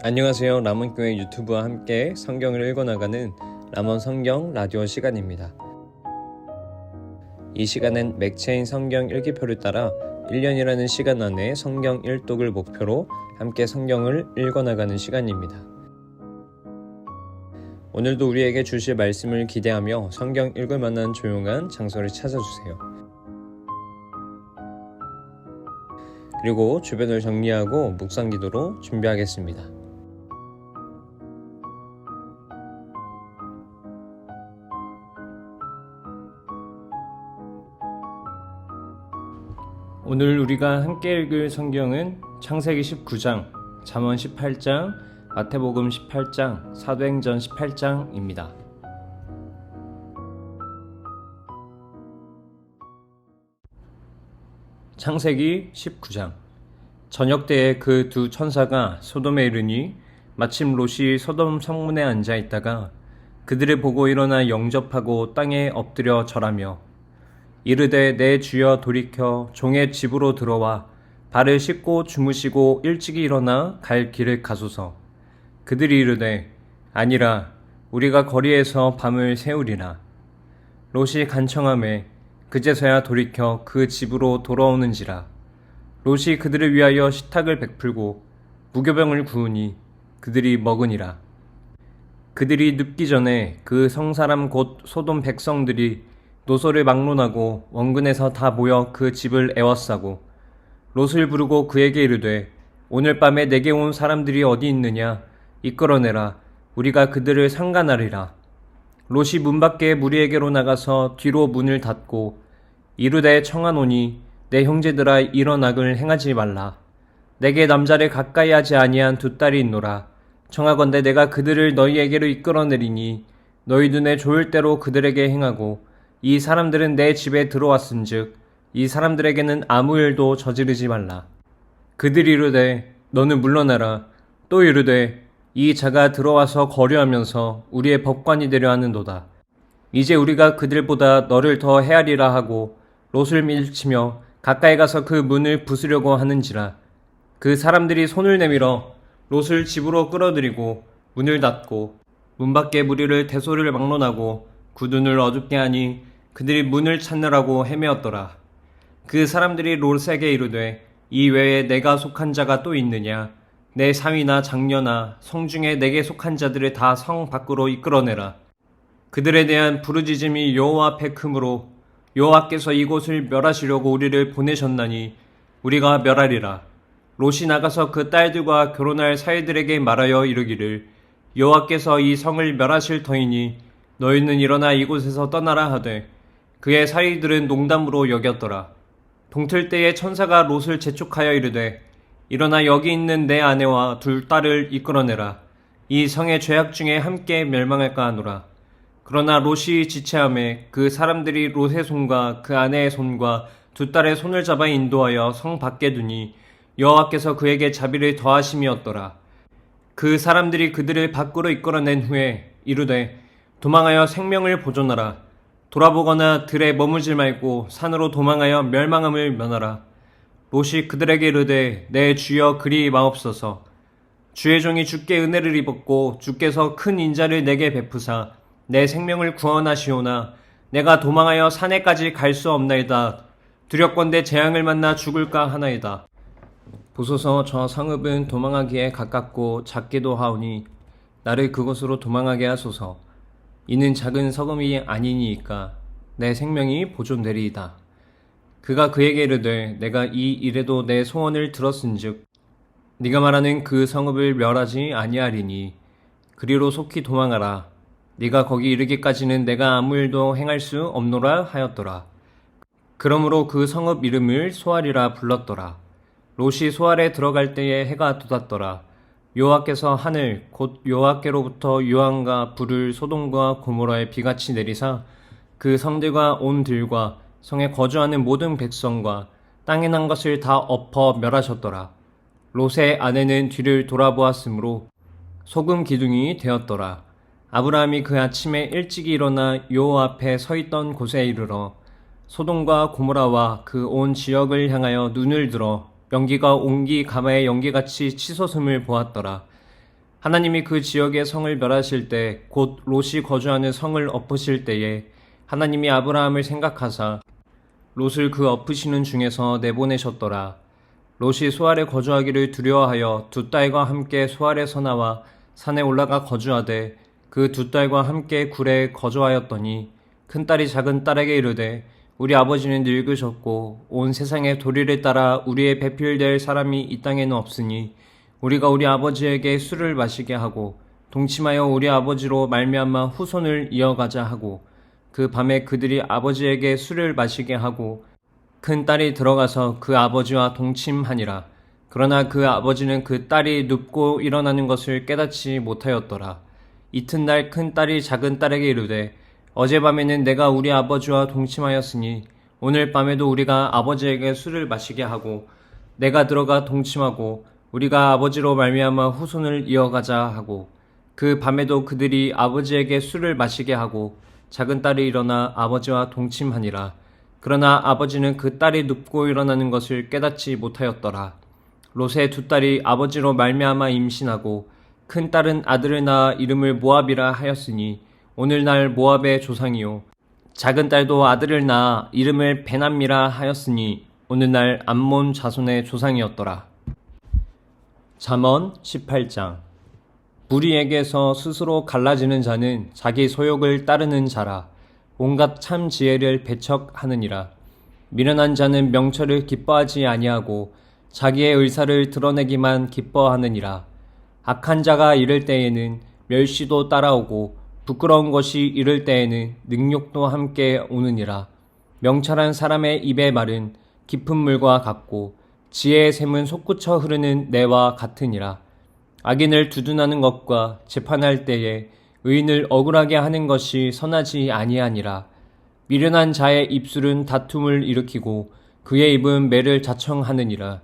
안녕하세요. 람원교회 유튜브와 함께 성경을 읽어나가는 람원 성경 라디오 시간입니다. 이 시간은 맥체인 성경 일기표를 따라 1년이라는 시간 안에 성경 일독을 목표로 함께 성경을 읽어나가는 시간입니다. 오늘도 우리에게 주실 말씀을 기대하며 성경 읽을 만한 조용한 장소를 찾아주세요. 그리고 주변을 정리하고 묵상 기도로 준비하겠습니다. 오늘 우리가 함께 읽을 성경은 창세기 19장, 잠언 18장, 마태복음 18장, 사도행전 18장입니다. 창세기 19장. 저녁 때에 그 두 천사가 소돔에 이르니 마침 롯이 소돔 성문에 앉아 있다가 그들을 보고 일어나 영접하고 땅에 엎드려 절하며 이르되 내 주여 돌이켜 종의 집으로 들어와 발을 씻고 주무시고 일찍이 일어나 갈 길을 가소서. 그들이 이르되 아니라 우리가 거리에서 밤을 새우리라. 롯이 간청하매 그제서야 돌이켜 그 집으로 돌아오는지라. 롯이 그들을 위하여 식탁을 베풀고 무교병을 구우니 그들이 먹으니라. 그들이 눕기 전에 그 성사람 곧 소돔 백성들이 노소를 막론하고 원근에서 다 모여 그 집을 에워싸고 롯을 부르고 그에게 이르되 오늘 밤에 내게 온 사람들이 어디 있느냐 이끌어내라. 우리가 그들을 상간하리라. 롯이 문 밖에 무리에게로 나가서 뒤로 문을 닫고 이르되 청하노니 내 형제들아 이런 악을 행하지 말라. 내게 남자를 가까이 하지 아니한 두 딸이 있노라. 청하건대 내가 그들을 너희에게로 이끌어내리니 너희 눈에 좋을 대로 그들에게 행하고 이 사람들은 내 집에 들어왔은즉 이 사람들에게는 아무 일도 저지르지 말라. 그들이 이르되 너는 물러나라. 또 이르되 이 자가 들어와서 거류하면서 우리의 법관이 되려 하는도다. 이제 우리가 그들보다 너를 더 헤아리라 하고 롯을 밀치며 가까이 가서 그 문을 부수려고 하는지라. 그 사람들이 손을 내밀어 롯을 집으로 끌어들이고 문을 닫고 문 밖에 무리를 대소를 막론하고 구둔을 어둡게 하니 그들이 문을 찾느라고 헤매었더라. 그 사람들이 롯에게 이르되 이 외에 내가 속한 자가 또 있느냐? 내 사위나 장녀나 성중에 내게 속한 자들을 다 성 밖으로 이끌어내라. 그들에 대한 부르짖음이 여호와 앞에 크므로 여호와께서 이곳을 멸하시려고 우리를 보내셨나니 우리가 멸하리라. 롯이 나가서 그 딸들과 결혼할 사위들에게 말하여 이르기를 여호와께서 이 성을 멸하실 터이니 너희는 일어나 이곳에서 떠나라 하되 그의 사위들은 농담으로 여겼더라. 동틀 때에 천사가 롯을 재촉하여 이르되 일어나 여기 있는 내 아내와 둘 딸을 이끌어내라. 이 성의 죄악 중에 함께 멸망할까 하노라. 그러나 롯이 지체하매 그 사람들이 롯의 손과 그 아내의 손과 두 딸의 손을 잡아 인도하여 성 밖에 두니 여호와께서 그에게 자비를 더하심이었더라. 그 사람들이 그들을 밖으로 이끌어낸 후에 이르되 도망하여 생명을 보존하라. 돌아보거나 들에 머무지 말고 산으로 도망하여 멸망함을 면하라. 롯이 그들에게 이르되 내 주여 그리 마옵소서. 주의 종이 주께 은혜를 입었고 주께서 큰 인자를 내게 베푸사 내 생명을 구원하시오나 내가 도망하여 산에까지 갈 수 없나이다. 두렵건대 재앙을 만나 죽을까 하나이다. 보소서 저 성읍은 도망하기에 가깝고 작기도 하오니 나를 그곳으로 도망하게 하소서. 이는 작은 성읍이 아니니이까 내 생명이 보존되리이다. 그가 그에게 이르되 내가 이 일에도 내 소원을 들었은즉 네가 말하는 그 성읍을 멸하지 아니하리니 그리로 속히 도망하라. 네가 거기 이르기까지는 내가 아무 일도 행할 수 없노라 하였더라. 그러므로 그 성읍 이름을 소알이라 불렀더라. 롯이 소알에 들어갈 때에 해가 돋았더라. 여호와께서 하늘 곧 여호와께로부터 유황과 불을 소돔과 고모라에 비같이 내리사 그 성들과 온 들과 성에 거주하는 모든 백성과 땅에 난 것을 다 엎어 멸하셨더라. 롯의 아내는 뒤를 돌아보았으므로 소금 기둥이 되었더라. 아브라함이 그 아침에 일찍이 일어나 여호와 앞에 서 있던 곳에 이르러 소돔과 고모라와 그 온 지역을 향하여 눈을 들어 연기가 옹기 가마의 연기같이 치솟음을 보았더라. 하나님이 그 지역의 성을 멸하실 때 곧 롯이 거주하는 성을 엎으실 때에 하나님이 아브라함을 생각하사 롯을 그 엎으시는 중에서 내보내셨더라. 롯이 소알에 거주하기를 두려워하여 두 딸과 함께 소알에서 나와 산에 올라가 거주하되 그 두 딸과 함께 굴에 거주하였더니 큰딸이 작은 딸에게 이르되 우리 아버지는 늙으셨고 온 세상의 도리를 따라 우리의 배필될 사람이 이 땅에는 없으니 우리가 우리 아버지에게 술을 마시게 하고 동침하여 우리 아버지로 말미암아 후손을 이어가자 하고 그 밤에 그들이 아버지에게 술을 마시게 하고 큰 딸이 들어가서 그 아버지와 동침하니라. 그러나 그 아버지는 그 딸이 눕고 일어나는 것을 깨닫지 못하였더라. 이튿날 큰 딸이 작은 딸에게 이르되 어젯밤에는 내가 우리 아버지와 동침하였으니 오늘 밤에도 우리가 아버지에게 술을 마시게 하고 내가 들어가 동침하고 우리가 아버지로 말미암아 후손을 이어가자 하고 그 밤에도 그들이 아버지에게 술을 마시게 하고 작은 딸이 일어나 아버지와 동침하니라. 그러나 아버지는 그 딸이 눕고 일어나는 것을 깨닫지 못하였더라. 롯의 두 딸이 아버지로 말미암아 임신하고 큰 딸은 아들을 낳아 이름을 모압이라 하였으니 오늘날 모압의 조상이요 작은 딸도 아들을 낳아 이름을 베남이라 하였으니 오늘날 암몬 자손의 조상이었더라. 잠언 18장. 무리에게서 스스로 갈라지는 자는 자기 소욕을 따르는 자라. 온갖 참 지혜를 배척하느니라. 미련한 자는 명철을 기뻐하지 아니하고 자기의 의사를 드러내기만 기뻐하느니라. 악한 자가 이를 때에는 멸시도 따라오고 부끄러운 것이 이를 때에는 능욕도 함께 오느니라. 명철한 사람의 입의 말은 깊은 물과 같고 지혜의 샘은 솟구쳐 흐르는 내와 같으니라. 악인을 두둔하는 것과 재판할 때에 의인을 억울하게 하는 것이 선하지 아니하니라. 미련한 자의 입술은 다툼을 일으키고 그의 입은 매를 자청하느니라.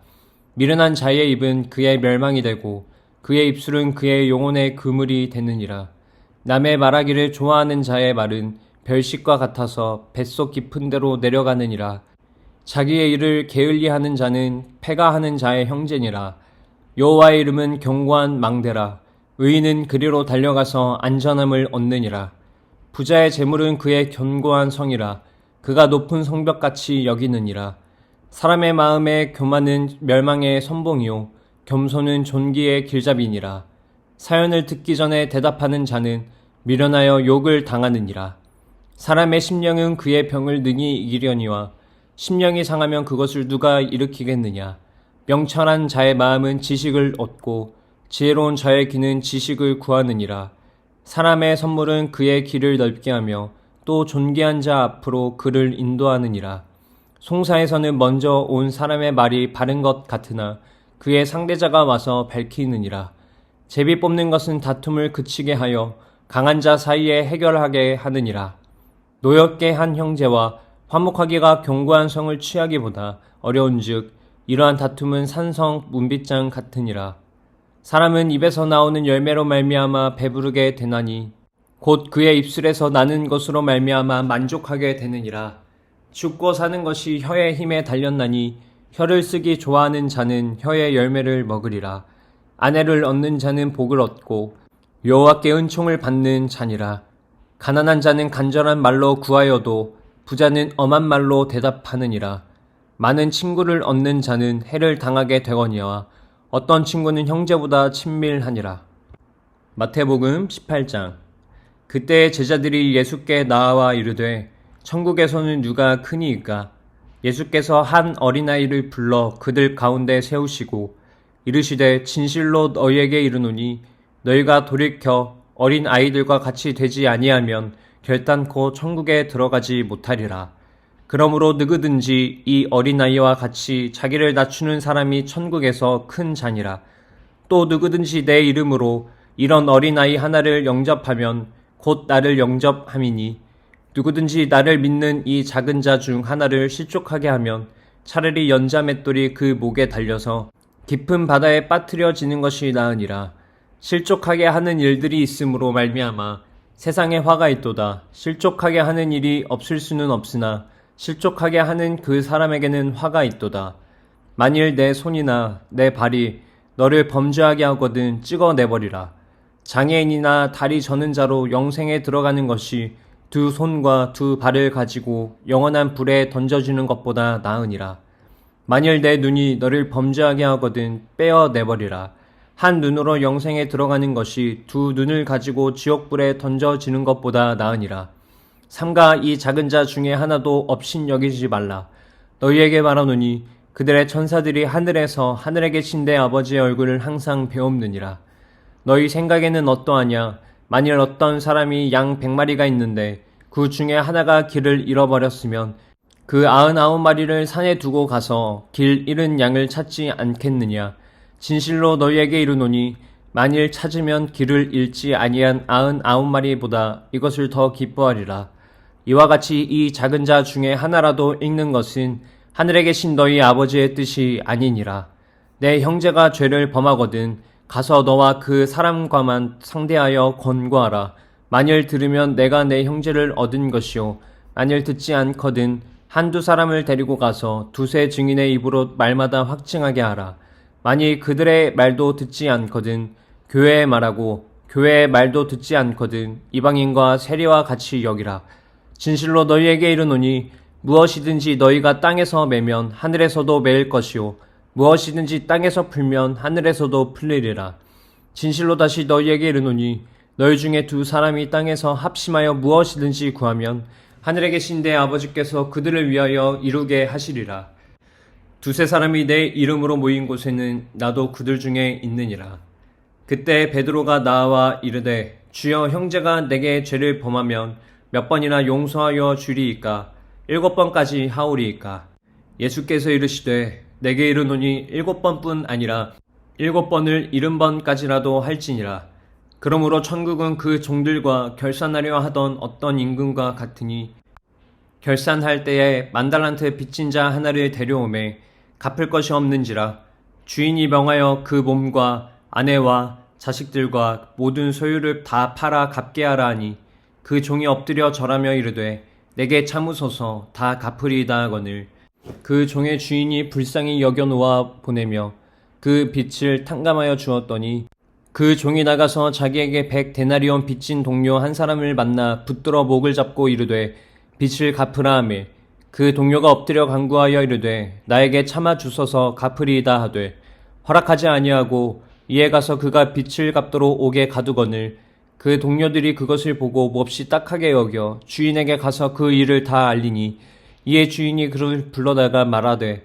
미련한 자의 입은 그의 멸망이 되고 그의 입술은 그의 영혼의 그물이 되느니라. 남의 말하기를 좋아하는 자의 말은 별식과 같아서 뱃속 깊은 데로 내려가느니라. 자기의 일을 게을리하는 자는 패가하는 자의 형제니라. 여호와의 이름은 견고한 망대라. 의인은 그리로 달려가서 안전함을 얻느니라. 부자의 재물은 그의 견고한 성이라. 그가 높은 성벽같이 여기느니라. 사람의 마음에 교만은 멸망의 선봉이요 겸손은 존귀의 길잡이니라. 사연을 듣기 전에 대답하는 자는 미련하여 욕을 당하느니라. 사람의 심령은 그의 병을 능히 이기려니와 심령이 상하면 그것을 누가 일으키겠느냐. 명철한 자의 마음은 지식을 얻고 지혜로운 자의 귀는 지식을 구하느니라. 사람의 선물은 그의 길을 넓게 하며 또 존귀한 자 앞으로 그를 인도하느니라. 송사에서는 먼저 온 사람의 말이 바른 것 같으나 그의 상대자가 와서 밝히느니라. 제비 뽑는 것은 다툼을 그치게 하여 강한 자 사이에 해결하게 하느니라. 노엽게 한 형제와 화목하기가 견고한 성을 취하기보다 어려운즉 이러한 다툼은 산성 문빗장 같으니라. 사람은 입에서 나오는 열매로 말미암아 배부르게 되나니 곧 그의 입술에서 나는 것으로 말미암아 만족하게 되느니라. 죽고 사는 것이 혀의 힘에 달렸나니 혀를 쓰기 좋아하는 자는 혀의 열매를 먹으리라. 아내를 얻는 자는 복을 얻고 여호와께 은총을 받는 자니라. 가난한 자는 간절한 말로 구하여도 부자는 엄한 말로 대답하느니라. 많은 친구를 얻는 자는 해를 당하게 되거니와 어떤 친구는 형제보다 친밀하니라. 마태복음 18장. 그때 제자들이 예수께 나와 이르되 천국에서는 누가 크니이까? 예수께서 한 어린아이를 불러 그들 가운데 세우시고 이르시되 진실로 너희에게 이르노니 너희가 돌이켜 어린 아이들과 같이 되지 아니하면 결단코 천국에 들어가지 못하리라. 그러므로 누구든지 이 어린아이와 같이 자기를 낮추는 사람이 천국에서 큰 자니라. 또 누구든지 내 이름으로 이런 어린아이 하나를 영접하면 곧 나를 영접함이니 누구든지 나를 믿는 이 작은 자 중 하나를 실족하게 하면 차라리 연자 맷돌이 그 목에 달려서 깊은 바다에 빠뜨려지는 것이 나으니라. 실족하게 하는 일들이 있으므로 말미암아 세상에 화가 있도다. 실족하게 하는 일이 없을 수는 없으나 실족하게 하는 그 사람에게는 화가 있도다. 만일 내 손이나 내 발이 너를 범죄하게 하거든 찍어내버리라. 장애인이나 다리 저는 자로 영생에 들어가는 것이 두 손과 두 발을 가지고 영원한 불에 던져지는 것보다 나으니라. 만일 내 눈이 너를 범죄하게 하거든 빼어내버리라. 한 눈으로 영생에 들어가는 것이 두 눈을 가지고 지옥불에 던져지는 것보다 나으니라. 삼가 이 작은 자 중에 하나도 업신 여기지 말라. 너희에게 말하노니 그들의 천사들이 하늘에서 하늘에 계신 내 아버지의 얼굴을 항상 배옵느니라. 너희 생각에는 어떠하냐? 만일 어떤 사람이 양 100마리가 있는데 그 중에 하나가 길을 잃어버렸으면 그 99마리를 산에 두고 가서 길 잃은 양을 찾지 않겠느냐? 진실로 너희에게 이르노니 만일 찾으면 길을 잃지 아니한 99마리보다 이것을 더 기뻐하리라. 이와 같이 이 작은 자 중에 하나라도 읽는 것은 하늘에 계신 너희 아버지의 뜻이 아니니라. 내 형제가 죄를 범하거든 가서 너와 그 사람과만 상대하여 권고하라. 만일 들으면 내가 내 형제를 얻은 것이요 만일 듣지 않거든 한두 사람을 데리고 가서 두세 증인의 입으로 말마다 확증하게 하라. 만일 그들의 말도 듣지 않거든 교회의 말하고 교회의 말도 듣지 않거든 이방인과 세리와 같이 여기라. 진실로 너희에게 이르노니 무엇이든지 너희가 땅에서 매면 하늘에서도 매일 것이요 무엇이든지 땅에서 풀면 하늘에서도 풀리리라. 진실로 다시 너희에게 이르노니 너희 중에 두 사람이 땅에서 합심하여 무엇이든지 구하면 하늘에 계신 내 아버지께서 그들을 위하여 이루게 하시리라. 두세 사람이 내 이름으로 모인 곳에는 나도 그들 중에 있느니라. 그때 베드로가 나와 이르되 주여 형제가 내게 죄를 범하면 몇 번이나 용서하여 주리이까? 7번까지 하오리이까? 예수께서 이르시되 내게 이르노니 7번뿐 아니라 7번을 70번까지라도 할지니라. 그러므로 천국은 그 종들과 결산하려 하던 어떤 임금과 같으니 결산할 때에 10,000달란트 빚진 자 하나를 데려오매 갚을 것이 없는지라. 주인이 명하여 그 몸과 아내와 자식들과 모든 소유를 다 팔아 갚게 하라 하니 그 종이 엎드려 절하며 이르되 내게 참으소서 다 갚으리이다 하거늘 그 종의 주인이 불쌍히 여겨 놓아 보내며 그 빚을 탕감하여 주었더니 그 종이 나가서 자기에게 100데나리온 빚진 동료 한 사람을 만나 붙들어 목을 잡고 이르되 빚을 갚으라 하매 그 동료가 엎드려 간구하여 이르되 나에게 참아 주소서 갚으리이다 하되 허락하지 아니하고 이에 가서 그가 빚을 갚도록 옥에 가두거늘 그 동료들이 그것을 보고 몹시 딱하게 여겨 주인에게 가서 그 일을 다 알리니 이에 주인이 그를 불러다가 말하되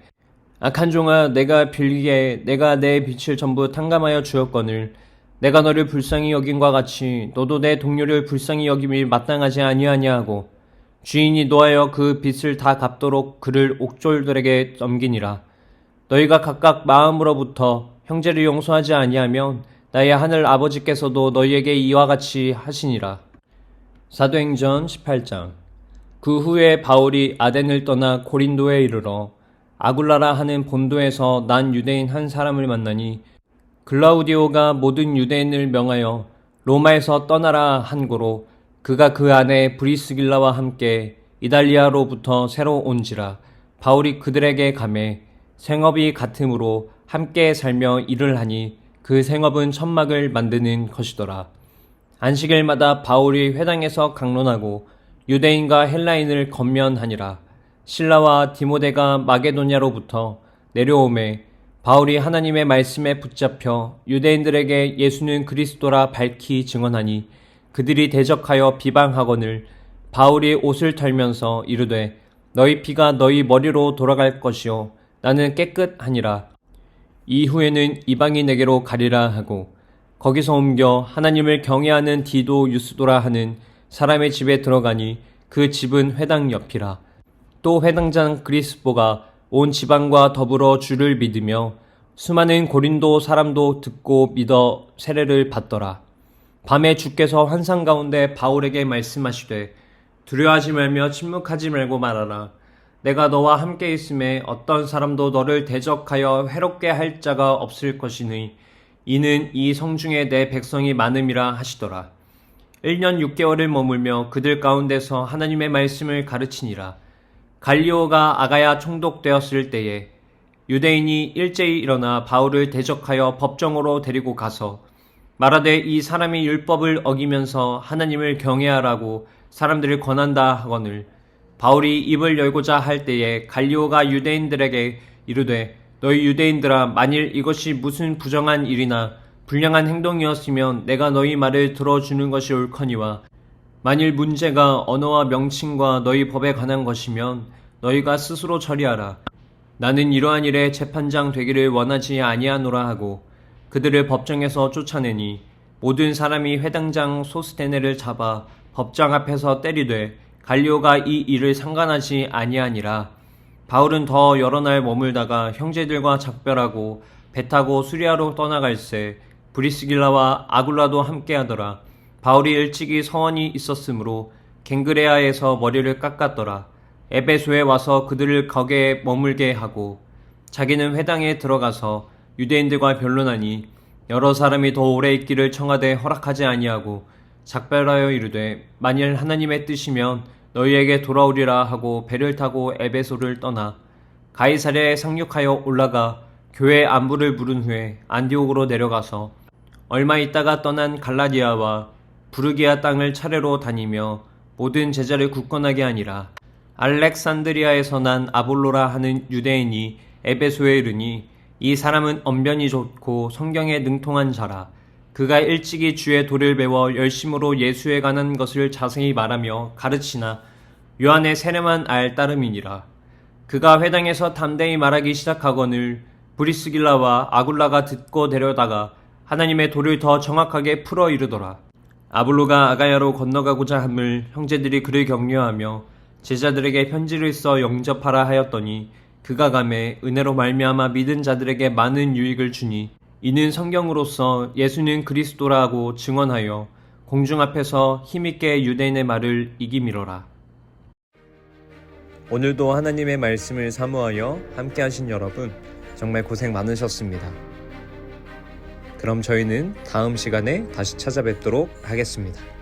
악한 종아 내가 빌기에 내가 내 빚을 전부 탕감하여 주었거늘 내가 너를 불쌍히 여김과 같이 너도 내 동료를 불쌍히 여김이 마땅하지 아니하냐 하고 주인이 노하여 그 빚을 다 갚도록 그를 옥졸들에게 넘기니라. 너희가 각각 마음으로부터 형제를 용서하지 아니하면 나의 하늘 아버지께서도 너희에게 이와 같이 하시니라. 사도행전 18장. 그 후에 바울이 아덴을 떠나 고린도에 이르러 아굴라라 하는 본도에서 난 유대인 한 사람을 만나니 글라우디오가 모든 유대인을 명하여 로마에서 떠나라 한 고로 그가 그 안에 브리스길라와 함께 이달리아로부터 새로 온지라. 바울이 그들에게 가매 생업이 같으므로 함께 살며 일을 하니 그 생업은 천막을 만드는 것이더라. 안식일마다 바울이 회당에서 강론하고 유대인과 헬라인을 건면하니라. 실라와 디모데가 마게도냐로부터 내려오매 바울이 하나님의 말씀에 붙잡혀 유대인들에게 예수는 그리스도라 밝히 증언하니 그들이 대적하여 비방하거늘 바울이 옷을 털면서 이르되 너희 피가 너희 머리로 돌아갈 것이요 나는 깨끗하니라. 이후에는 이방인에게로 가리라 하고 거기서 옮겨 하나님을 경외하는 디도 유스도라 하는 사람의 집에 들어가니 그 집은 회당 옆이라. 또 회당장 그리스보가 온 지방과 더불어 주를 믿으며 수많은 고린도 사람도 듣고 믿어 세례를 받더라. 밤에 주께서 환상 가운데 바울에게 말씀하시되 두려워하지 말며 침묵하지 말고 말하라. 내가 너와 함께 있음에 어떤 사람도 너를 대적하여 해롭게 할 자가 없을 것이니 이는 이 성중에 내 백성이 많음이라 하시더라. 1년 6개월을 머물며 그들 가운데서 하나님의 말씀을 가르치니라. 갈리오가 아가야 총독되었을 때에 유대인이 일제히 일어나 바울을 대적하여 법정으로 데리고 가서 말하되 이 사람이 율법을 어기면서 하나님을 경외하라고 사람들을 권한다 하거늘 바울이 입을 열고자 할 때에 갈리오가 유대인들에게 이르되 너희 유대인들아 만일 이것이 무슨 부정한 일이나 불량한 행동이었으면 내가 너희 말을 들어주는 것이 옳거니와 만일 문제가 언어와 명칭과 너희 법에 관한 것이면 너희가 스스로 처리하라. 나는 이러한 일에 재판장 되기를 원하지 아니하노라 하고 그들을 법정에서 쫓아내니 모든 사람이 회당장 소스테네를 잡아 법정 앞에서 때리되 갈리오가 이 일을 상관하지 아니하니라. 바울은 더 여러 날 머물다가 형제들과 작별하고 배 타고 수리아로 떠나갈새 브리스길라와 아굴라도 함께하더라. 바울이 일찍이 서원이 있었으므로 갱그레아에서 머리를 깎았더라. 에베소에 와서 그들을 거기에 머물게 하고 자기는 회당에 들어가서 유대인들과 변론하니 여러 사람이 더 오래 있기를 청하되 허락하지 아니하고 작별하여 이르되 만일 하나님의 뜻이면 너희에게 돌아오리라 하고 배를 타고 에베소를 떠나 가이사랴에 상륙하여 올라가 교회 안부를 물은 후에 안디옥으로 내려가서 얼마 있다가 떠난 갈라디아와 부르기아 땅을 차례로 다니며 모든 제자를 굳건하게 하니라. 알렉산드리아에서 난 아볼로라 하는 유대인이 에베소에 이르니 이 사람은 언변이 좋고 성경에 능통한 자라. 그가 일찍이 주의 도를 배워 열심으로 예수에 관한 것을 자세히 말하며 가르치나 요한의 세례만 알 따름이니라. 그가 회당에서 담대히 말하기 시작하거늘 브리스길라와 아굴라가 듣고 데려다가 하나님의 도를 더 정확하게 풀어 이르더라. 아볼로가 아가야로 건너가고자 함을 형제들이 그를 격려하며 제자들에게 편지를 써 영접하라 하였더니 그가 가매 은혜로 말미암아 믿은 자들에게 많은 유익을 주니 이는 성경으로서 예수는 그리스도라 하고 증언하여 공중 앞에서 힘있게 유대인의 말을 이기미러라. 오늘도 하나님의 말씀을 사모하여 함께 하신 여러분 정말 고생 많으셨습니다. 그럼 저희는 다음 시간에 다시 찾아뵙도록 하겠습니다.